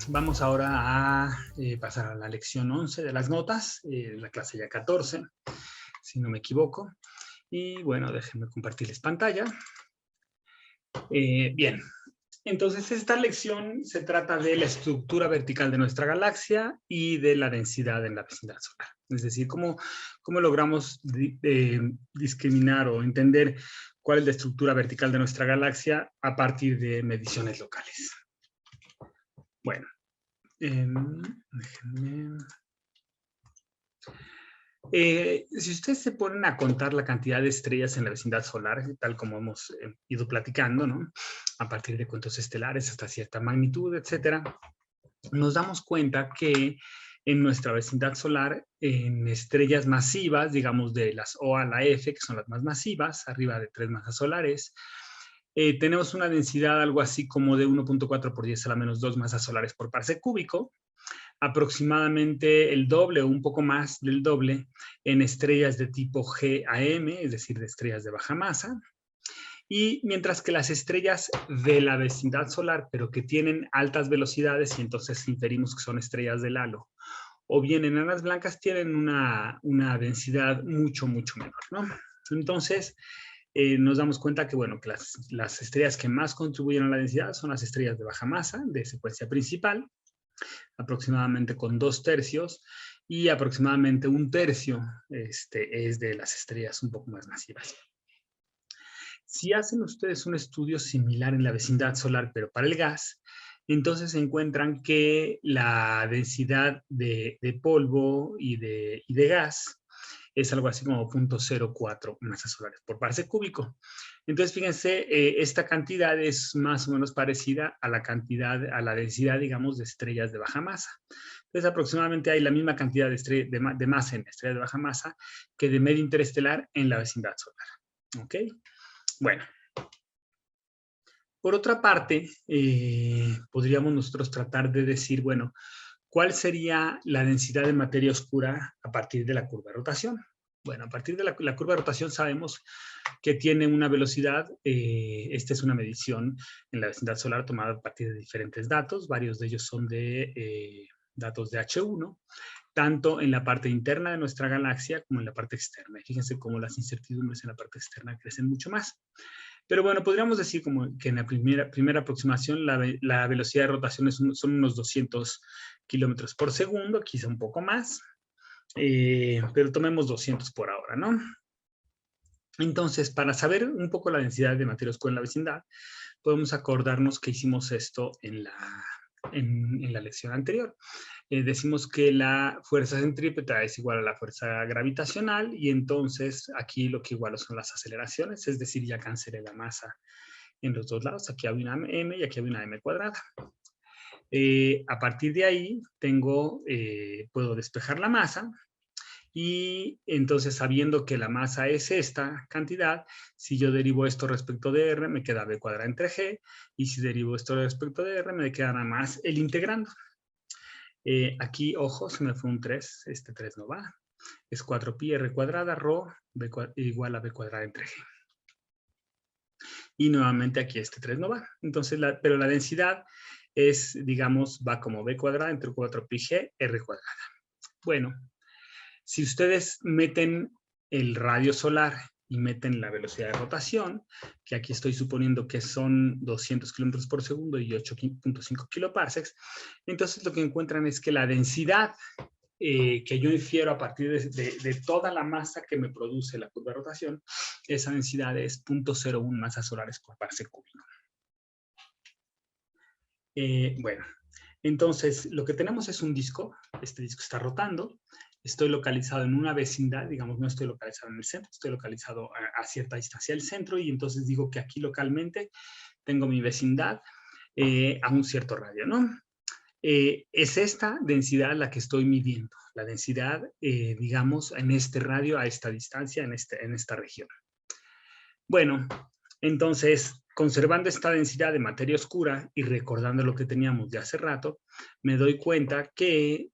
Vamos ahora a pasar a la lección 11 de las notas, la clase ya 14, si no me equivoco. Y bueno, déjenme compartirles pantalla. Bien, entonces esta lección se trata de la estructura vertical de nuestra galaxia y de la densidad en la vecindad solar. Es decir, cómo logramos discriminar o entender cuál es la estructura vertical de nuestra galaxia a partir de mediciones locales. Bueno, déjenme... si ustedes se ponen a contar la cantidad de estrellas en la vecindad solar, tal como hemos ido platicando, ¿no? A partir de cuentos estelares hasta cierta magnitud, etcétera, nos damos cuenta que en nuestra vecindad solar, en estrellas masivas, digamos de las O a la F, que son las más masivas, arriba de 3 masas solares, tenemos una densidad algo así como de 1.4 por 10 a la menos 2 masas solares por parsec cúbico, aproximadamente el doble o un poco más del doble en estrellas de tipo GAM, es decir, de estrellas de baja masa, y mientras que las estrellas de la vecindad solar, pero que tienen altas velocidades, y entonces inferimos que son estrellas del halo, o bien enanas blancas, tienen una densidad mucho, mucho menor, ¿no? Entonces, nos damos cuenta que, bueno, que las estrellas que más contribuyen a la densidad son las estrellas de baja masa, de secuencia principal, aproximadamente con 2/3, y aproximadamente 1/3 es de las estrellas un poco más masivas. Si hacen ustedes un estudio similar en la vecindad solar, pero para el gas, entonces encuentran que la densidad de polvo y de gas es algo así como 0.04 masas solares por parsec cúbico. Entonces, fíjense, esta cantidad es más o menos parecida a la densidad, digamos, de estrellas de baja masa. Entonces, aproximadamente hay la misma cantidad de masa en estrellas de baja masa que de medio interestelar en la vecindad solar. ¿Ok? Bueno. Por otra parte, podríamos nosotros tratar de decir, bueno, ¿cuál sería la densidad de materia oscura a partir de la curva de rotación? Bueno, a partir de la curva de rotación sabemos que tiene una velocidad, esta es una medición en la vecindad solar tomada a partir de diferentes datos, varios de ellos son de datos de H1, tanto en la parte interna de nuestra galaxia como en la parte externa. Y fíjense cómo las incertidumbres en la parte externa crecen mucho más. Pero bueno, podríamos decir como que en la primera aproximación la velocidad de rotación son unos 200 kilómetros por segundo, quizá un poco más, pero tomemos 200 por ahora, ¿no? Entonces, para saber un poco la densidad de materia oscura en la vecindad, podemos acordarnos que hicimos esto en la lección anterior. Decimos que la fuerza centrípeta es igual a la fuerza gravitacional y entonces aquí lo que igualo son las aceleraciones, es decir, ya cancelé la masa en los dos lados. Aquí hay una m y aquí hay una m cuadrada. A partir de ahí puedo despejar la masa y entonces sabiendo que la masa es esta cantidad, si yo derivo esto respecto de r, me queda b cuadrada entre g, y si derivo esto respecto de r, me queda nada más el integrando. Aquí, ojo, se me fue un 3, este 3 no va. Es 4pi r cuadrada, rho, igual a b cuadrada entre g. Y nuevamente aquí este 3 no va. Entonces, pero la densidad es, digamos, va como b cuadrada entre 4pi g r cuadrada. Bueno, si ustedes meten el radio solar y meten la velocidad de rotación, que aquí estoy suponiendo que son 200 kilómetros por segundo y 8.5 kiloparsecs, entonces lo que encuentran es que la densidad que yo infiero a partir de toda la masa que me produce la curva de rotación, esa densidad es 0.01 masas solares por parsec cúbico. Bueno, entonces lo que tenemos es un disco, este disco está rotando, estoy localizado en una vecindad, digamos, no estoy localizado en el centro, estoy localizado a cierta distancia del centro y entonces digo que aquí localmente tengo mi vecindad a un cierto radio, ¿no? Es esta densidad la que estoy midiendo, la densidad, digamos, en este radio, a esta distancia, en esta región. Bueno, entonces, conservando esta densidad de materia oscura y recordando lo que teníamos de hace rato, me doy cuenta que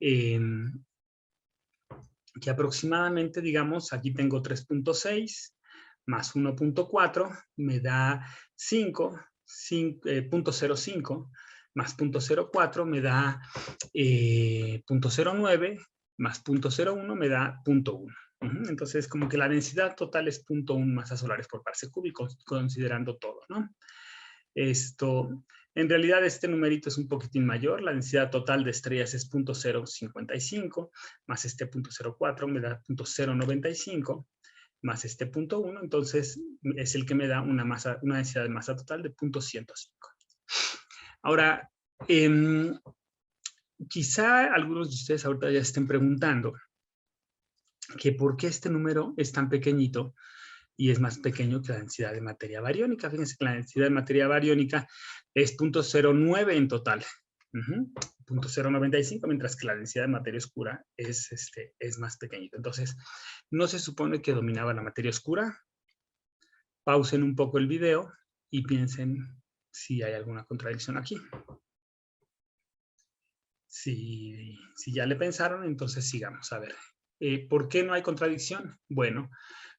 aproximadamente, digamos, aquí tengo 3.6 más 1.4, me da 5.05, más 0.04 me da 0.09, más 0.01 me da 0.1. Entonces, como que la densidad total es 0.1 masas solares por parsec cúbico, considerando todo, ¿no? En realidad este numerito es un poquitín mayor, la densidad total de estrellas es 0.055, más este 0.04 me da 0.095, más este 0.1, entonces es el que me da una densidad de masa total de 0.105. Ahora, quizá algunos de ustedes ahorita ya estén preguntando que por qué este número es tan pequeñito y es más pequeño que la densidad de materia bariónica. Fíjense que la densidad de materia bariónica es 0.09 en total. 0.095, mientras que la densidad de materia oscura es más pequeñito. Entonces, ¿no se supone que dominaba la materia oscura? Pausen un poco el video y piensen si hay alguna contradicción aquí. Si ya le pensaron, entonces sigamos. A ver, ¿por qué no hay contradicción? Bueno,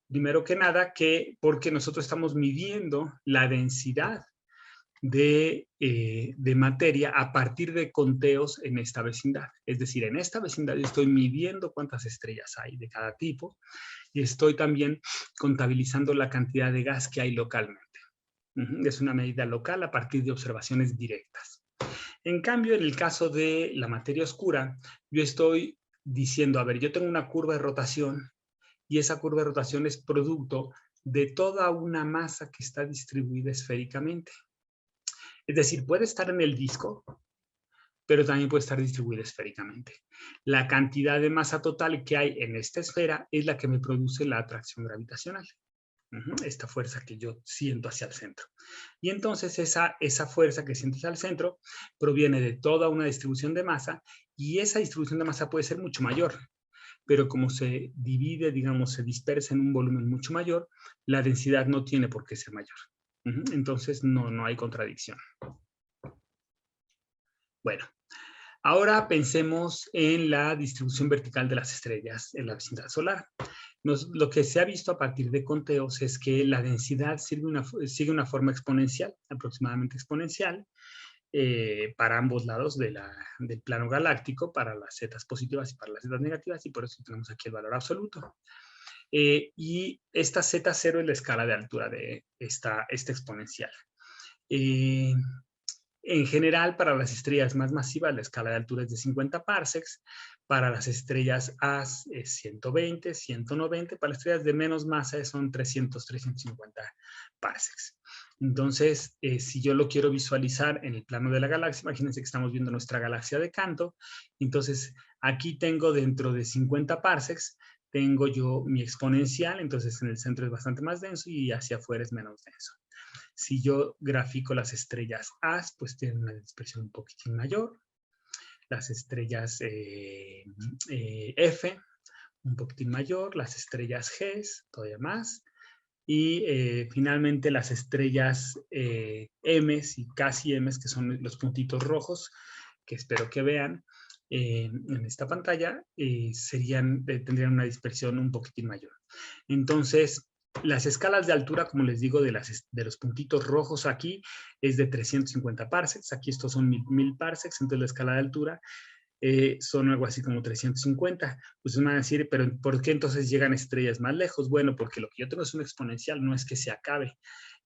primero que nada, porque nosotros estamos midiendo la densidad de materia a partir de conteos en esta vecindad. Es decir, en esta vecindad yo estoy midiendo cuántas estrellas hay de cada tipo y estoy también contabilizando la cantidad de gas que hay localmente. Es una medida local a partir de observaciones directas. En cambio, en el caso de la materia oscura, yo estoy diciendo, a ver, yo tengo una curva de rotación y esa curva de rotación es producto de toda una masa que está distribuida esféricamente. Es decir, puede estar en el disco, pero también puede estar distribuida esféricamente. La cantidad de masa total que hay en esta esfera es la que me produce la atracción gravitacional. Esta fuerza que yo siento hacia el centro. Y entonces esa fuerza que siento hacia el centro proviene de toda una distribución de masa y esa distribución de masa puede ser mucho mayor. Pero como se divide, digamos, se dispersa en un volumen mucho mayor, la densidad no tiene por qué ser mayor. Entonces no hay contradicción. Bueno, ahora pensemos en la distribución vertical de las estrellas en la vecindad solar. Lo que se ha visto a partir de conteos es que la densidad sigue una forma exponencial, aproximadamente exponencial, para ambos lados del plano galáctico, para las zetas positivas y para las zetas negativas, y por eso tenemos aquí el valor absoluto. Y esta Z0 es la escala de altura de esta exponencial. En general, para las estrellas más masivas, la escala de altura es de 50 parsecs. Para las estrellas A es 120, 190. Para las estrellas de menos masa son 300, 350 parsecs. Entonces, si yo lo quiero visualizar en el plano de la galaxia, imagínense que estamos viendo nuestra galaxia de Canto. Entonces, aquí tengo dentro de 50 parsecs, tengo yo mi exponencial. Entonces, en el centro es bastante más denso y hacia afuera es menos denso. Si yo grafico las estrellas A, pues tienen una dispersión un poquitín mayor. Las estrellas F, un poquitín mayor. Las estrellas G, todavía más. Y finalmente las estrellas M y casi M, que son los puntitos rojos, que espero que vean en esta pantalla, tendrían una dispersión un poquitín mayor. Entonces, las escalas de altura, como les digo, de los puntitos rojos aquí es de 350 parsecs. Aquí estos son 1000 parsecs, entonces la escala de altura son algo así como 350. Pues me van a decir, pero ¿por qué entonces llegan estrellas más lejos? Bueno, porque lo que yo tengo es un exponencial, no es que se acabe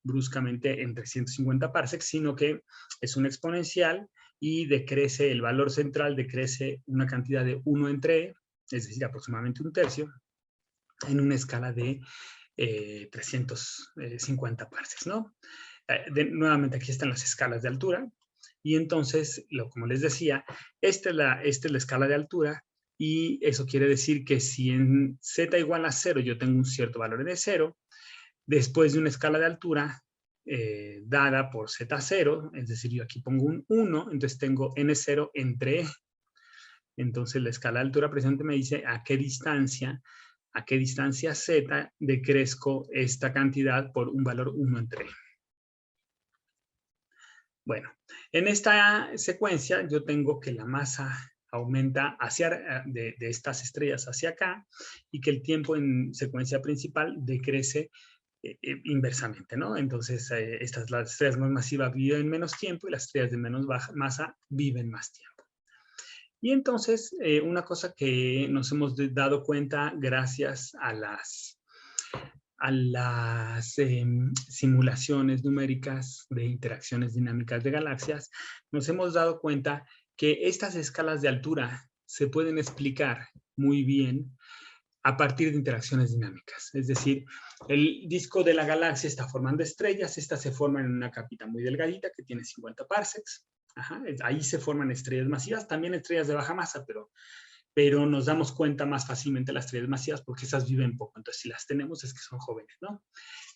bruscamente en 350 parsecs, sino que es un exponencial y decrece, el valor central decrece una cantidad de 1 entre E, es decir, aproximadamente un tercio, en una escala de 350 parsecs, ¿no? Nuevamente aquí están las escalas de altura y entonces, como les decía, esta es la escala de altura y eso quiere decir que si en z igual a 0 yo tengo un cierto valor de 0, después de una escala de altura dada por z0, es decir, yo aquí pongo un 1, entonces tengo n0 entre e. Entonces la escala de altura presente me dice a qué distancia z decrezco esta cantidad por un valor 1 entre e. Bueno, en esta secuencia yo tengo que la masa aumenta de estas estrellas hacia acá y que el tiempo en secuencia principal decrece inversamente, ¿no? Entonces, las estrellas más masivas viven menos tiempo y las estrellas de menos masa viven más tiempo. Y entonces, una cosa que nos hemos dado cuenta gracias a las simulaciones numéricas de interacciones dinámicas de galaxias, nos hemos dado cuenta que estas escalas de altura se pueden explicar muy bien a partir de interacciones dinámicas. Es decir, el disco de la galaxia está formando estrellas, estas se forman en una capita muy delgadita que tiene 50 parsecs. Ajá, ahí se forman estrellas masivas, también estrellas de baja masa, pero nos damos cuenta más fácilmente de las estrellas masivas porque esas viven poco. Entonces, si las tenemos es que son jóvenes, ¿no?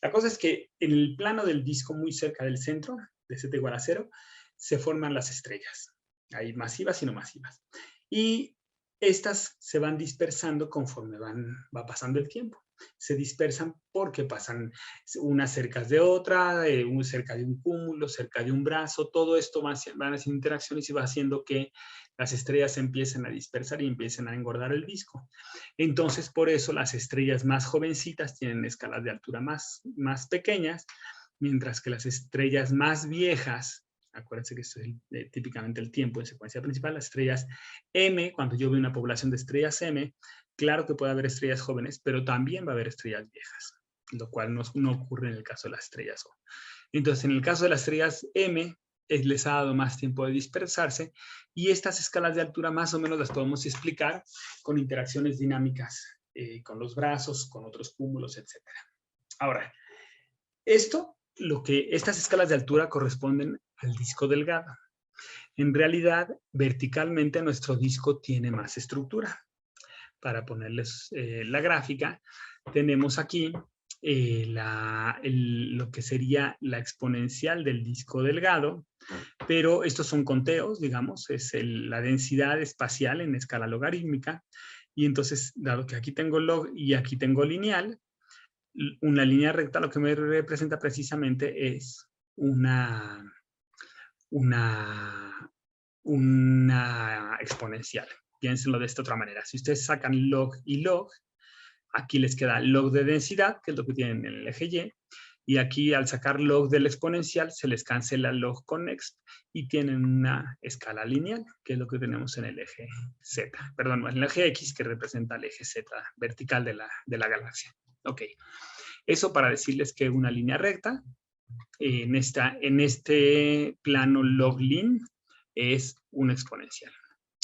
La cosa es que en el plano del disco, muy cerca del centro, de z igual a 0, se forman las estrellas. Hay masivas y no masivas. Y estas se van dispersando conforme va pasando el tiempo. Se dispersan porque pasan unas cerca de otra, cerca de un cúmulo, cerca de un brazo. Todo esto van haciendo interacciones y va haciendo que las estrellas se empiecen a dispersar y empiecen a engordar el disco. Entonces, por eso las estrellas más jovencitas tienen escalas de altura más pequeñas, mientras que las estrellas más viejas, acuérdense que esto es típicamente el tiempo en secuencia principal, las estrellas M, cuando yo veo una población de estrellas M, claro que puede haber estrellas jóvenes, pero también va a haber estrellas viejas, lo cual no ocurre en el caso de las estrellas O. Entonces, en el caso de las estrellas M, les ha dado más tiempo de dispersarse y estas escalas de altura más o menos las podemos explicar con interacciones dinámicas con los brazos, con otros cúmulos, etc. Ahora, estas escalas de altura corresponden al disco delgado. En realidad, verticalmente nuestro disco tiene más estructura. Para ponerles la gráfica, tenemos aquí lo que sería la exponencial del disco delgado, pero estos son conteos, digamos, es la densidad espacial en escala logarítmica, y entonces, dado que aquí tengo log y aquí tengo lineal, una línea recta lo que me representa precisamente es una exponencial. Piénsenlo de esta otra manera. Si ustedes sacan log y log, aquí les queda log de densidad, que es lo que tienen en el eje Y, y aquí al sacar log del exponencial se les cancela log con next y tienen una escala lineal, que es lo que tenemos en el eje Z, perdón, en el eje X, que representa el eje Z vertical de la galaxia. Ok, eso para decirles que una línea recta en este plano log-lin es una exponencial.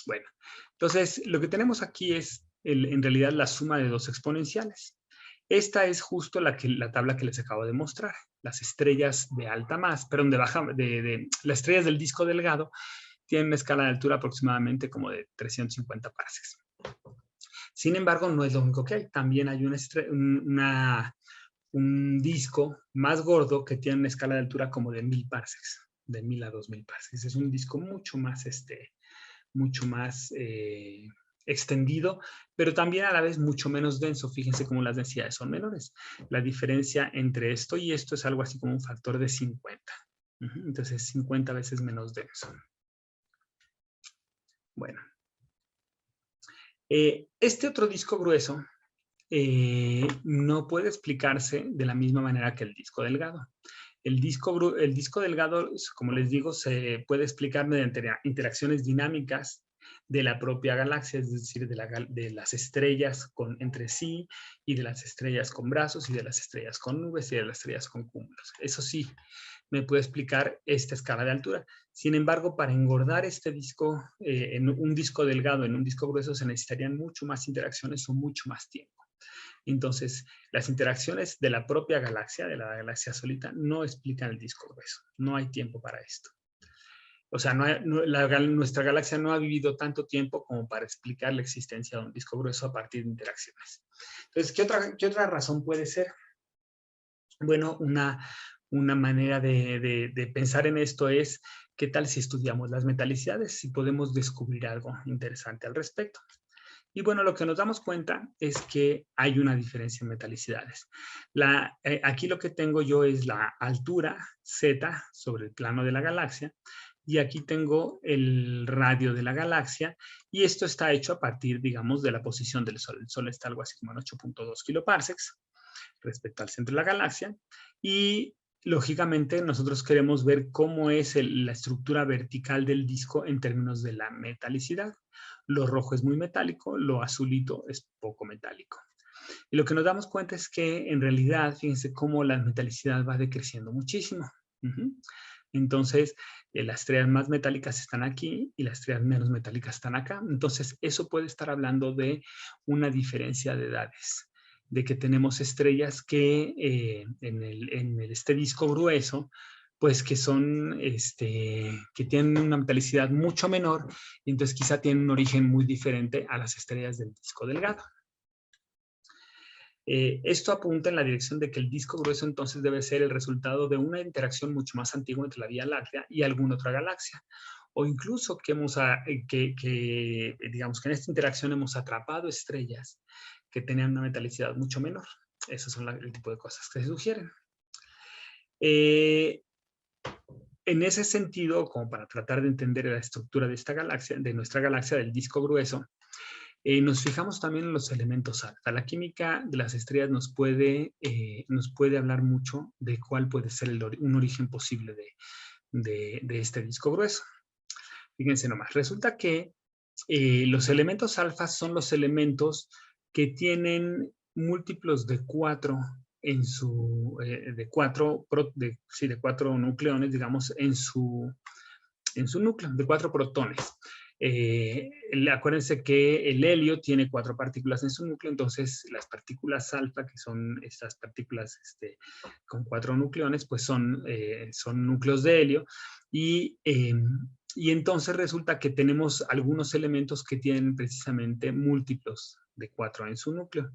Bueno, entonces lo que tenemos aquí es en realidad la suma de dos exponenciales. Esta es justo la tabla que les acabo de mostrar. Las estrellas de alta masa, perdón, las estrellas del disco delgado tienen una escala de altura aproximadamente como de 350 parsecs. Sin embargo, no es lo único que hay. También hay un disco más gordo que tiene una escala de altura como de 1000 parsecs, de 1000 a 2000 parsecs. Es un disco mucho más extendido, pero también a la vez mucho menos denso. Fíjense cómo las densidades son menores. La diferencia entre esto y esto es algo así como un factor de 50. Entonces, 50 veces menos denso. Bueno. Este otro disco grueso no puede explicarse de la misma manera que el disco delgado. El disco delgado, como les digo, se puede explicar mediante interacciones dinámicas de la propia galaxia, es decir, de las estrellas entre sí, y de las estrellas con brazos, y de las estrellas con nubes, y de las estrellas con cúmulos. Eso sí, me puede explicar esta escala de altura. Sin embargo, para engordar este disco, en un disco delgado, en un disco grueso, se necesitarían mucho más interacciones o mucho más tiempo. Entonces, las interacciones de la propia galaxia, de la galaxia solita, no explican el disco grueso. No hay tiempo para esto. O sea, nuestra galaxia no ha vivido tanto tiempo como para explicar la existencia de un disco grueso a partir de interacciones. Entonces, ¿qué otra razón puede ser? Bueno, una manera de pensar en esto es, ¿qué tal si estudiamos las metalicidades? Si podemos descubrir algo interesante al respecto. Y bueno, lo que nos damos cuenta es que hay una diferencia en metalicidades. Aquí lo que tengo yo es la altura Z sobre el plano de la galaxia, y aquí tengo el radio de la galaxia, y esto está hecho a partir, digamos, de la posición del Sol. El Sol está algo así como en 8.2 kiloparsecs. respecto al centro de la galaxia. Y lógicamente nosotros queremos ver cómo es la estructura vertical del disco en términos de la metalicidad. Lo rojo es muy metálico, lo azulito es poco metálico. Y lo que nos damos cuenta es que en realidad, fíjense cómo la metalicidad va decreciendo muchísimo. Entonces, las estrellas más metálicas están aquí y las estrellas menos metálicas están acá. Entonces, eso puede estar hablando de una diferencia de edades, de que tenemos estrellas que este disco grueso, pues que son, que tienen una metalicidad mucho menor y entonces quizá tienen un origen muy diferente a las estrellas del disco delgado. Esto apunta en la dirección de que el disco grueso entonces debe ser el resultado de una interacción mucho más antigua entre la Vía Láctea y alguna otra galaxia. O incluso digamos que en esta interacción hemos atrapado estrellas que tenían una metalicidad mucho menor. Esos son el tipo de cosas que se sugieren. En ese sentido, como para tratar de entender la estructura de esta galaxia, de nuestra galaxia, del disco grueso, nos fijamos también en los elementos alfa. La química de las estrellas nos puede hablar mucho de cuál puede ser un origen posible de este disco grueso. Fíjense nomás, resulta que los elementos alfa son los elementos que tienen múltiplos de 4 en su, de cuatro nucleones, digamos, en su núcleo, de 4 protones. Acuérdense que el helio tiene 4 partículas en su núcleo, entonces las partículas alfa, que son estas partículas con 4 nucleones, pues son núcleos de helio, y entonces resulta que tenemos algunos elementos que tienen precisamente múltiplos de 4 en su núcleo.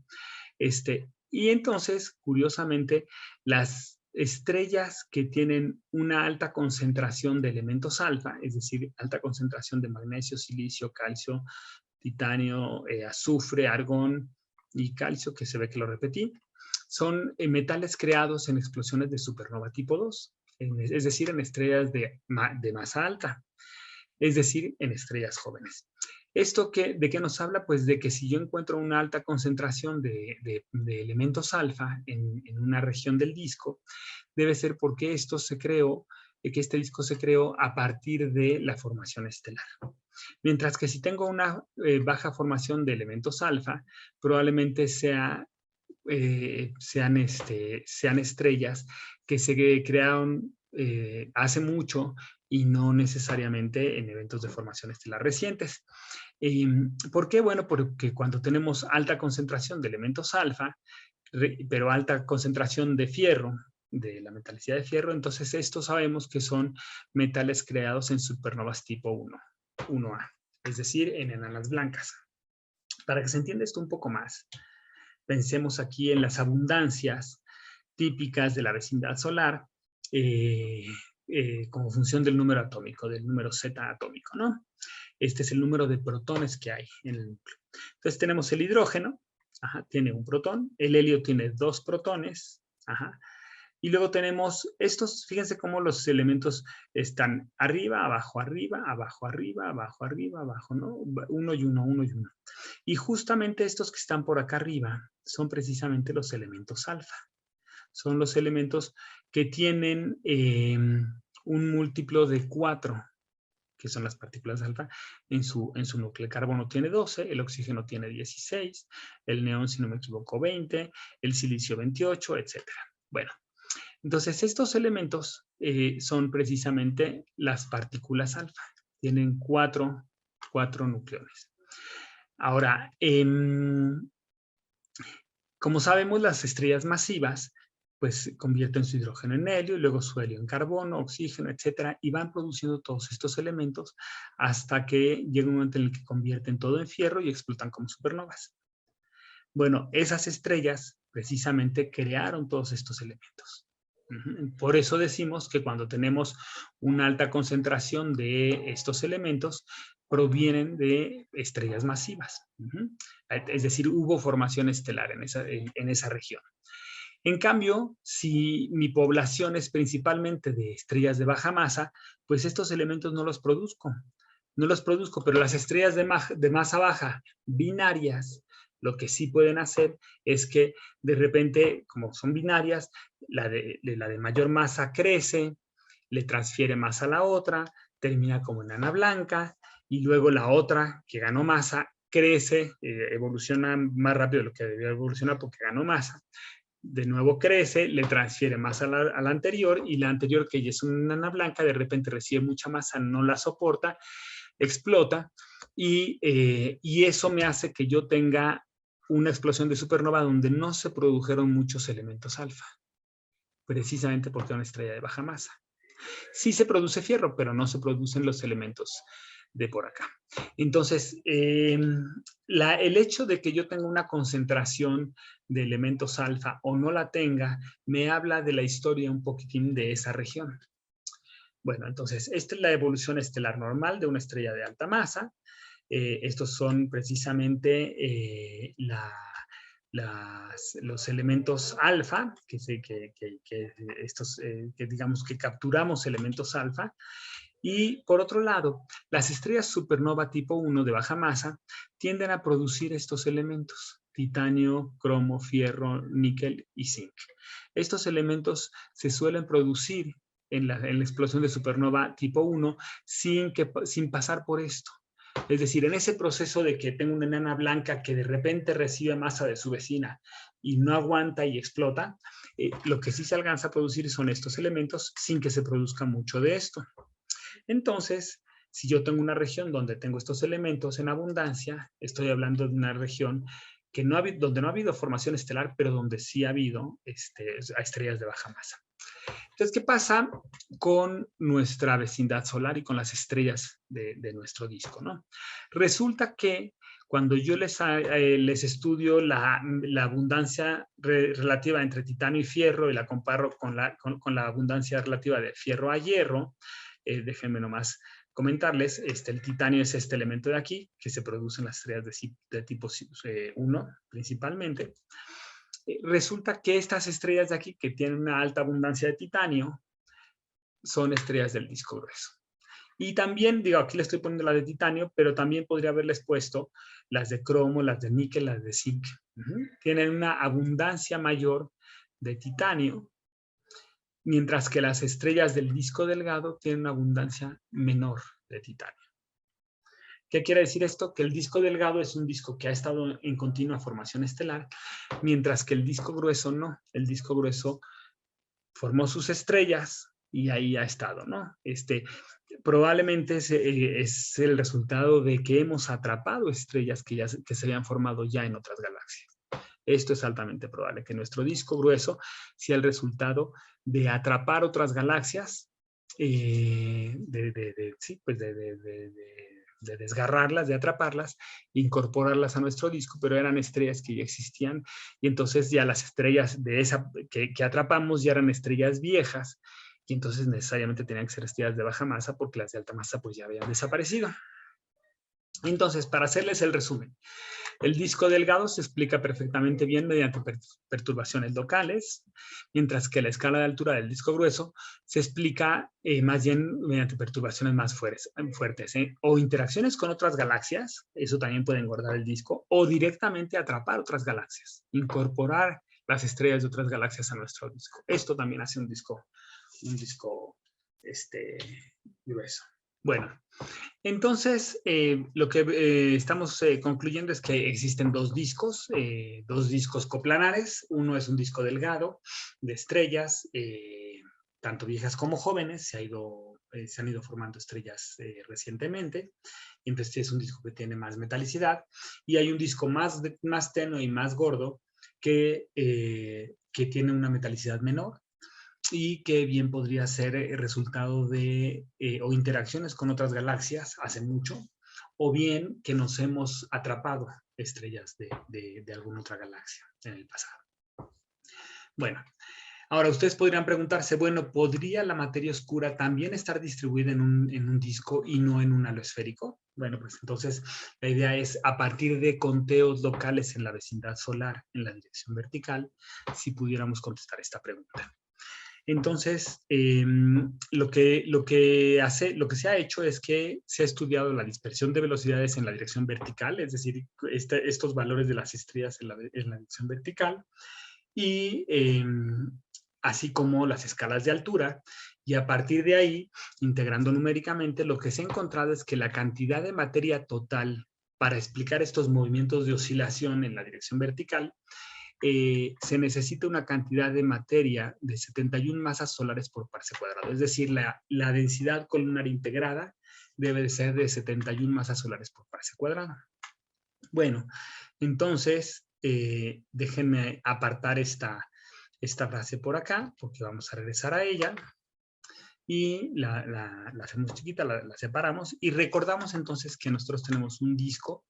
Y entonces, curiosamente, las estrellas que tienen una alta concentración de elementos alfa, es decir, alta concentración de magnesio, silicio, calcio, titanio, azufre, argón y calcio, que se ve que lo repetí, son metales creados en explosiones de supernova tipo 2, es decir, en estrellas de masa alta, es decir, en estrellas jóvenes. ¿Esto de qué nos habla? Pues de que si yo encuentro una alta concentración de elementos alfa en una región del disco, debe ser porque que este disco se creó a partir de la formación estelar. Mientras que si tengo una baja formación de elementos alfa, probablemente sean estrellas que se crearon hace mucho y no necesariamente en eventos de formación estelar recientes. ¿Por qué? Bueno, porque cuando tenemos alta concentración de elementos alfa, pero alta concentración de fierro, de la metalicidad de fierro, entonces estos sabemos que son metales creados en supernovas tipo 1A, es decir, en enanas blancas. Para que se entienda esto un poco más, pensemos aquí en las abundancias típicas de la vecindad solar como función del número atómico, del número Z atómico, ¿no? Este es el número de protones que hay en el núcleo. Entonces tenemos el hidrógeno, tiene un protón, el helio tiene 2 protones, y luego tenemos estos, fíjense cómo los elementos están arriba, abajo, arriba, abajo, arriba, abajo, arriba, abajo, ¿no? Uno y uno, uno y uno. Y justamente estos que están por acá arriba son precisamente los elementos alfa. Son los elementos que tienen un múltiplo de 4, que son las partículas alfa, en su núcleo. El carbono tiene 12, el oxígeno tiene 16, el neón, si no me equivoco, 20, el silicio 28, etc. Bueno, entonces estos elementos son precisamente las partículas alfa. Tienen 4 nucleones. Ahora, como sabemos, las estrellas masivas pues convierten su hidrógeno en helio, y luego su helio en carbono, oxígeno, etcétera, y van produciendo todos estos elementos hasta que llega un momento en el que convierten todo en fierro y explotan como supernovas. Bueno, esas estrellas precisamente crearon todos estos elementos. Por eso decimos que cuando tenemos una alta concentración de estos elementos, provienen de estrellas masivas. Es decir, hubo formación estelar en esa región. En cambio, si mi población es principalmente de estrellas de baja masa, pues estos elementos no los produzco. No los produzco, pero las estrellas de masa baja, binarias, Lo que sí pueden hacer es que de repente, como son binarias, la de mayor masa crece, le transfiere masa a la otra, termina como enana blanca, y luego la otra que ganó masa crece, evoluciona más rápido de lo que debía evolucionar porque ganó masa. De nuevo crece, le transfiere masa a la anterior, y la anterior, que ya es una enana blanca, de repente recibe mucha masa, no la soporta, explota, y eso me hace que yo tenga una explosión de supernova donde no se produjeron muchos elementos alfa, precisamente porque es una estrella de baja masa. Sí se produce fierro, pero no se producen los elementos de por acá. Entonces, el hecho de que yo tenga una concentración de elementos alfa o no la tenga, me habla de la historia un poquitín de esa región. Bueno, entonces, esta es la evolución estelar normal de una estrella de alta masa. Estos son precisamente los elementos alfa, que digamos que capturamos elementos alfa. Y por otro lado, las estrellas supernova tipo 1 de baja masa tienden a producir estos elementos: titanio, cromo, fierro, níquel y zinc. Estos elementos se suelen producir en la explosión de supernova tipo 1 sin pasar por esto. Es decir, en ese proceso de que tengo una enana blanca que de repente recibe masa de su vecina y no aguanta y explota, lo que sí se alcanza a producir son estos elementos sin que se produzca mucho de esto. Entonces, si yo tengo una región donde tengo estos elementos en abundancia, estoy hablando de una región donde no ha habido formación estelar, pero donde sí ha habido estrellas de baja masa. Entonces, ¿qué pasa con nuestra vecindad solar y con las estrellas de nuestro disco, ¿no? Resulta que cuando yo les estudio la abundancia relativa entre titanio y fierro y la comparo con la abundancia relativa de fierro a hierro, déjenme nomás comentarles, el titanio es este elemento de aquí, que se produce en las estrellas de tipo 1 principalmente. Resulta que estas estrellas de aquí, que tienen una alta abundancia de titanio, son estrellas del disco grueso. Y también, digo, aquí le estoy poniendo la de titanio, pero también podría haberles puesto las de cromo, las de níquel, las de zinc. Tienen una abundancia mayor de titanio, mientras que las estrellas del disco delgado tienen una abundancia menor de titanio. ¿Qué quiere decir esto? Que el disco delgado es un disco que ha estado en continua formación estelar, mientras que el disco grueso no. El disco grueso formó sus estrellas y ahí ha estado, ¿no? Probablemente es el resultado de que hemos atrapado estrellas que se habían formado ya en otras galaxias. Esto es altamente probable, que nuestro disco grueso sea el resultado de atrapar otras galaxias, de desgarrarlas, de atraparlas, incorporarlas a nuestro disco, pero eran estrellas que ya existían, y entonces ya las estrellas que atrapamos ya eran estrellas viejas, y entonces necesariamente tenían que ser estrellas de baja masa, porque las de alta masa pues ya habían desaparecido. Entonces, para hacerles el resumen, el disco delgado se explica perfectamente bien mediante perturbaciones locales, mientras que la escala de altura del disco grueso se explica más bien mediante perturbaciones más fuertes, o interacciones con otras galaxias, eso también puede engordar el disco, o directamente atrapar otras galaxias, incorporar las estrellas de otras galaxias a nuestro disco. Esto también hace un disco grueso. Bueno, entonces, lo que estamos concluyendo es que existen dos discos coplanares. Uno es un disco delgado de estrellas, tanto viejas como jóvenes. Se han ido formando estrellas recientemente. Entonces es un disco que tiene más metalicidad. Y hay un disco más tenue y más gordo que tiene una metalicidad menor, y que bien podría ser el resultado de o interacciones con otras galaxias hace mucho, o bien que nos hemos atrapado estrellas de alguna otra galaxia en el pasado. Bueno, ahora ustedes podrían preguntarse, bueno, ¿podría la materia oscura también estar distribuida en un disco y no en un halo esférico? Bueno, pues entonces la idea es, a partir de conteos locales en la vecindad solar en la dirección vertical, si pudiéramos contestar esta pregunta. Entonces, lo que se ha hecho es que se ha estudiado la dispersión de velocidades en la dirección vertical, es decir, estos valores de las estrellas en la dirección vertical, y así como las escalas de altura, y a partir de ahí, integrando numéricamente, lo que se ha encontrado es que la cantidad de materia total para explicar estos movimientos de oscilación en la dirección vertical, se necesita una cantidad de materia de 71 masas solares por parse cuadrado. Es decir, la densidad columnar integrada debe de ser de 71 masas solares por parse cuadrado. Bueno, entonces, déjenme apartar esta frase por acá, porque vamos a regresar a ella. Y la hacemos chiquita, la separamos. Y recordamos entonces que nosotros tenemos un disco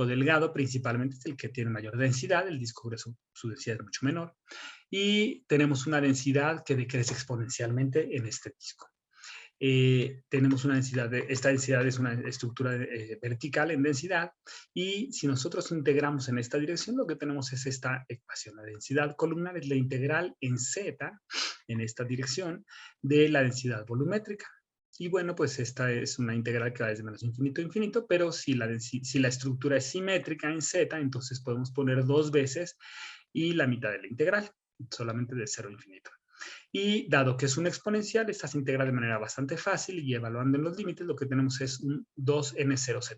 delgado principalmente es el que tiene mayor densidad, el disco grueso su densidad es mucho menor, y tenemos una densidad que decrece exponencialmente en este disco. Tenemos una densidad, esta densidad es una estructura vertical en densidad, y si nosotros integramos en esta dirección, lo que tenemos es esta ecuación. La densidad columnar es la integral en z, en esta dirección, de la densidad volumétrica. Y bueno, pues esta es una integral que va desde menos infinito a infinito, pero si la estructura es simétrica en z, entonces podemos poner 2 veces y la mitad de la integral, solamente de 0 a infinito. Y dado que es una exponencial, esta se integra de manera bastante fácil y evaluando en los límites, lo que tenemos es un 2n0z0.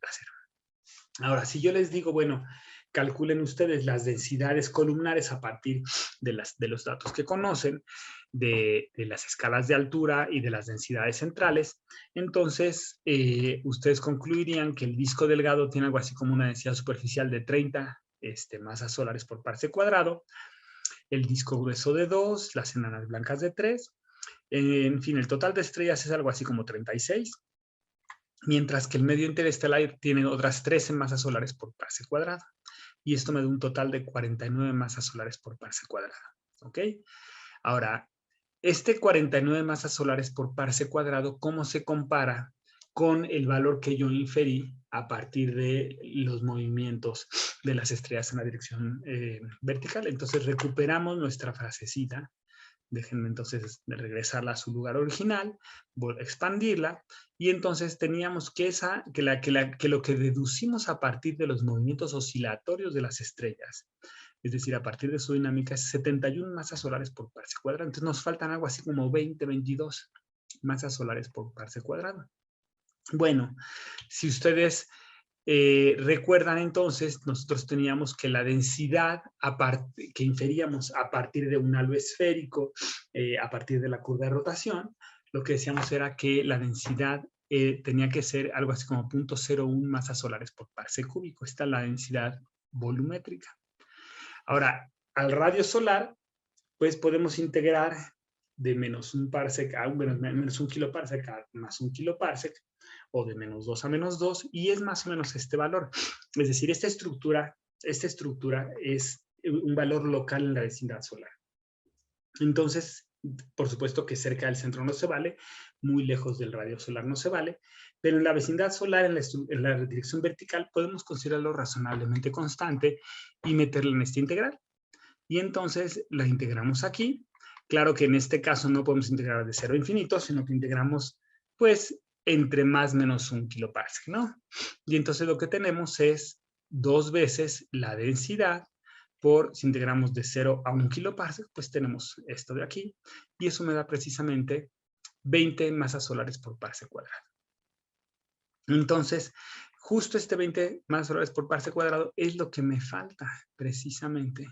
Ahora, si yo les digo, bueno, calculen ustedes las densidades columnares a partir de los datos que conocen, de las escalas de altura y de las densidades centrales, entonces ustedes concluirían que el disco delgado tiene algo así como una densidad superficial de 30 masas solares por parse cuadrado, el disco grueso de 2, las enanas blancas de 3, en fin, el total de estrellas es algo así como 36, mientras que el medio interestelar tiene otras 13 masas solares por parse cuadrado. Y esto me da un total de 49 masas solares por parse cuadrado. ¿Ok? Ahora, este 49 masas solares por parse cuadrado, ¿cómo se compara con el valor que yo inferí a partir de los movimientos de las estrellas en la dirección vertical? Entonces recuperamos nuestra frasecita. Déjenme entonces de regresarla a su lugar original, expandirla, y entonces teníamos que lo que deducimos a partir de los movimientos oscilatorios de las estrellas, es decir, a partir de su dinámica, es 71 masas solares por parse cuadrado. Entonces nos faltan algo así como 22 masas solares por parse cuadrado. Bueno, si ustedes recuerdan entonces, nosotros teníamos que la densidad que inferíamos a partir de un halo esférico, a partir de la curva de rotación, lo que decíamos era que la densidad tenía que ser algo así como 0.01 masas solares por parse cúbico. Esta es la densidad volumétrica. Ahora, al radio solar, pues podemos integrar de menos un parsec a menos un kiloparsec a más un kiloparsec, o de menos 2 a menos 2, y es más o menos este valor. Es decir, esta estructura es un valor local en la vecindad solar. Entonces, por supuesto que cerca del centro no se vale, muy lejos del radio solar no se vale, pero en la vecindad solar, en la dirección vertical, podemos considerarlo razonablemente constante y meterlo en esta integral. Y entonces la integramos aquí. Claro que en este caso no podemos integrar de 0 a infinito, sino que integramos, pues, entre más menos un kiloparsec, ¿no? Y entonces lo que tenemos es 2 veces la densidad si integramos de 0 a 1 kiloparsec, pues tenemos esto de aquí, y eso me da precisamente 20 masas solares por parse cuadrado. Entonces, justo este 20 masas solares por parse cuadrado es lo que me falta precisamente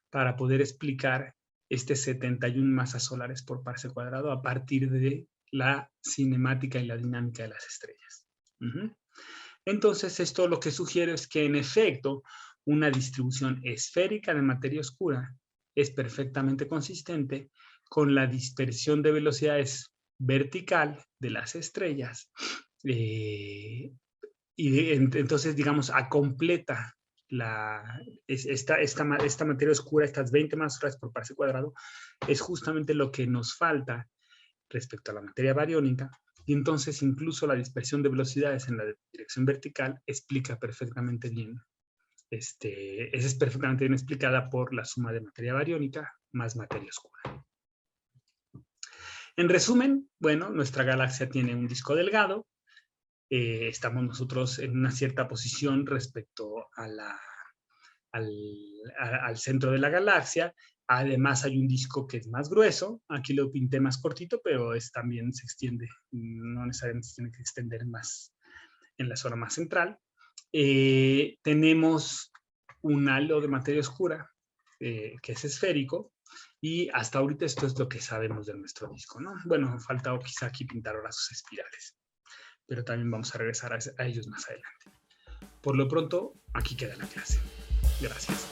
para poder explicar este 71 masas solares por parse cuadrado a partir de la cinemática y la dinámica de las estrellas. Entonces, esto lo que sugiere es que, en efecto, una distribución esférica de materia oscura es perfectamente consistente con la dispersión de velocidades vertical de las estrellas. Y entonces, digamos, completa esta materia oscura, estas 20 masas solares por parse cuadrado, es justamente lo que nos falta respecto a la materia bariónica, y entonces incluso la dispersión de velocidades en la dirección vertical explica perfectamente bien, es perfectamente bien explicada por la suma de materia bariónica más materia oscura. En resumen, bueno, nuestra galaxia tiene un disco delgado, estamos nosotros en una cierta posición respecto a al centro de la galaxia. Además hay un disco que es más grueso, aquí lo pinté más cortito, pero también se extiende, no necesariamente se tiene que extender más en la zona más central. Tenemos un halo de materia oscura que es esférico, y hasta ahorita esto es lo que sabemos de nuestro disco, ¿no? Bueno, falta quizá aquí pintar ahora sus espirales, pero también vamos a regresar a ellos más adelante. Por lo pronto, aquí queda la clase. Gracias.